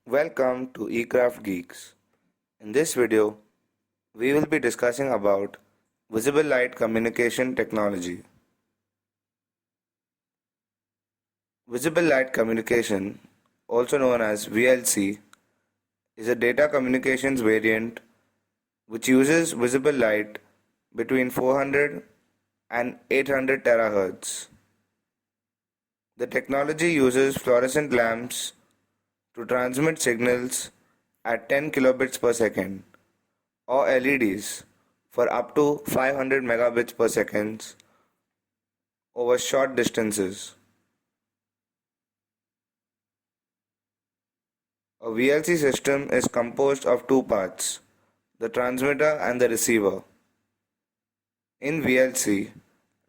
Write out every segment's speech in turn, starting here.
Welcome to Ekraft Geeks. In this video, we will be discussing about visible light communication technology. Visible light communication, also known as VLC, is a data communications variant which uses visible light between 400 and 800 terahertz. The technology uses fluorescent lamps to transmit signals at 10 kilobits per second or LEDs for up to 500 megabits per second over short distances. A VLC system is composed of two parts, the transmitter and the receiver. In VLC,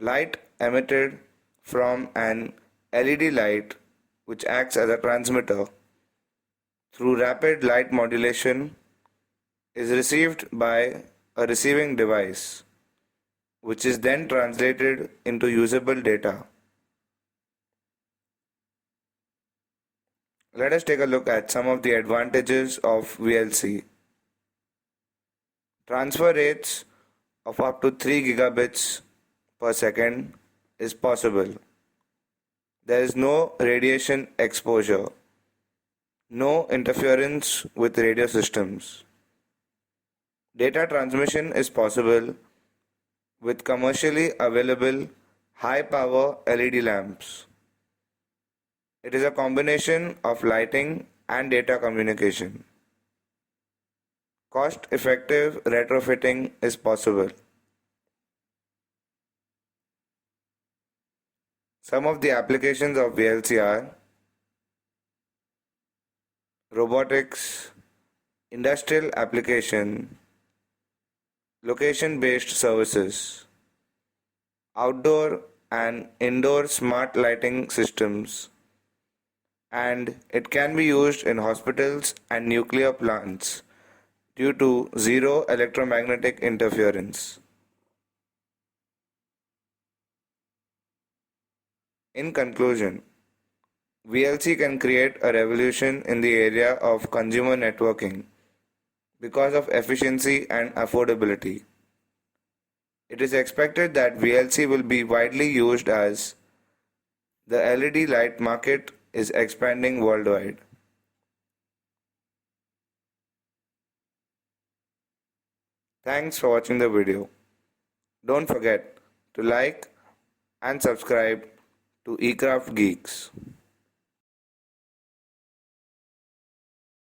light emitted from an LED light, which acts as a transmitter, through rapid light modulation, is received by a receiving device, which is then translated into usable data. Let us take a look at some of the advantages of VLC. Transfer rates of up to 3 gigabits per second is possible. There is no radiation exposure, no interference with radio systems. Data transmission is possible with commercially available high-power LED lamps. It is a combination of lighting and data communication. Cost-effective retrofitting is possible. Some of the applications of VLC are robotics, industrial application, location-based services, outdoor and indoor smart lighting systems, and it can be used in hospitals and nuclear plants due to zero electromagnetic interference. In conclusion, VLC can create a revolution in the area of consumer networking because of efficiency and affordability. It is expected that VLC will be widely used as the LED light market is expanding worldwide. Thanks for watching the video. Don't forget to like and subscribe to Ekraft Geeks.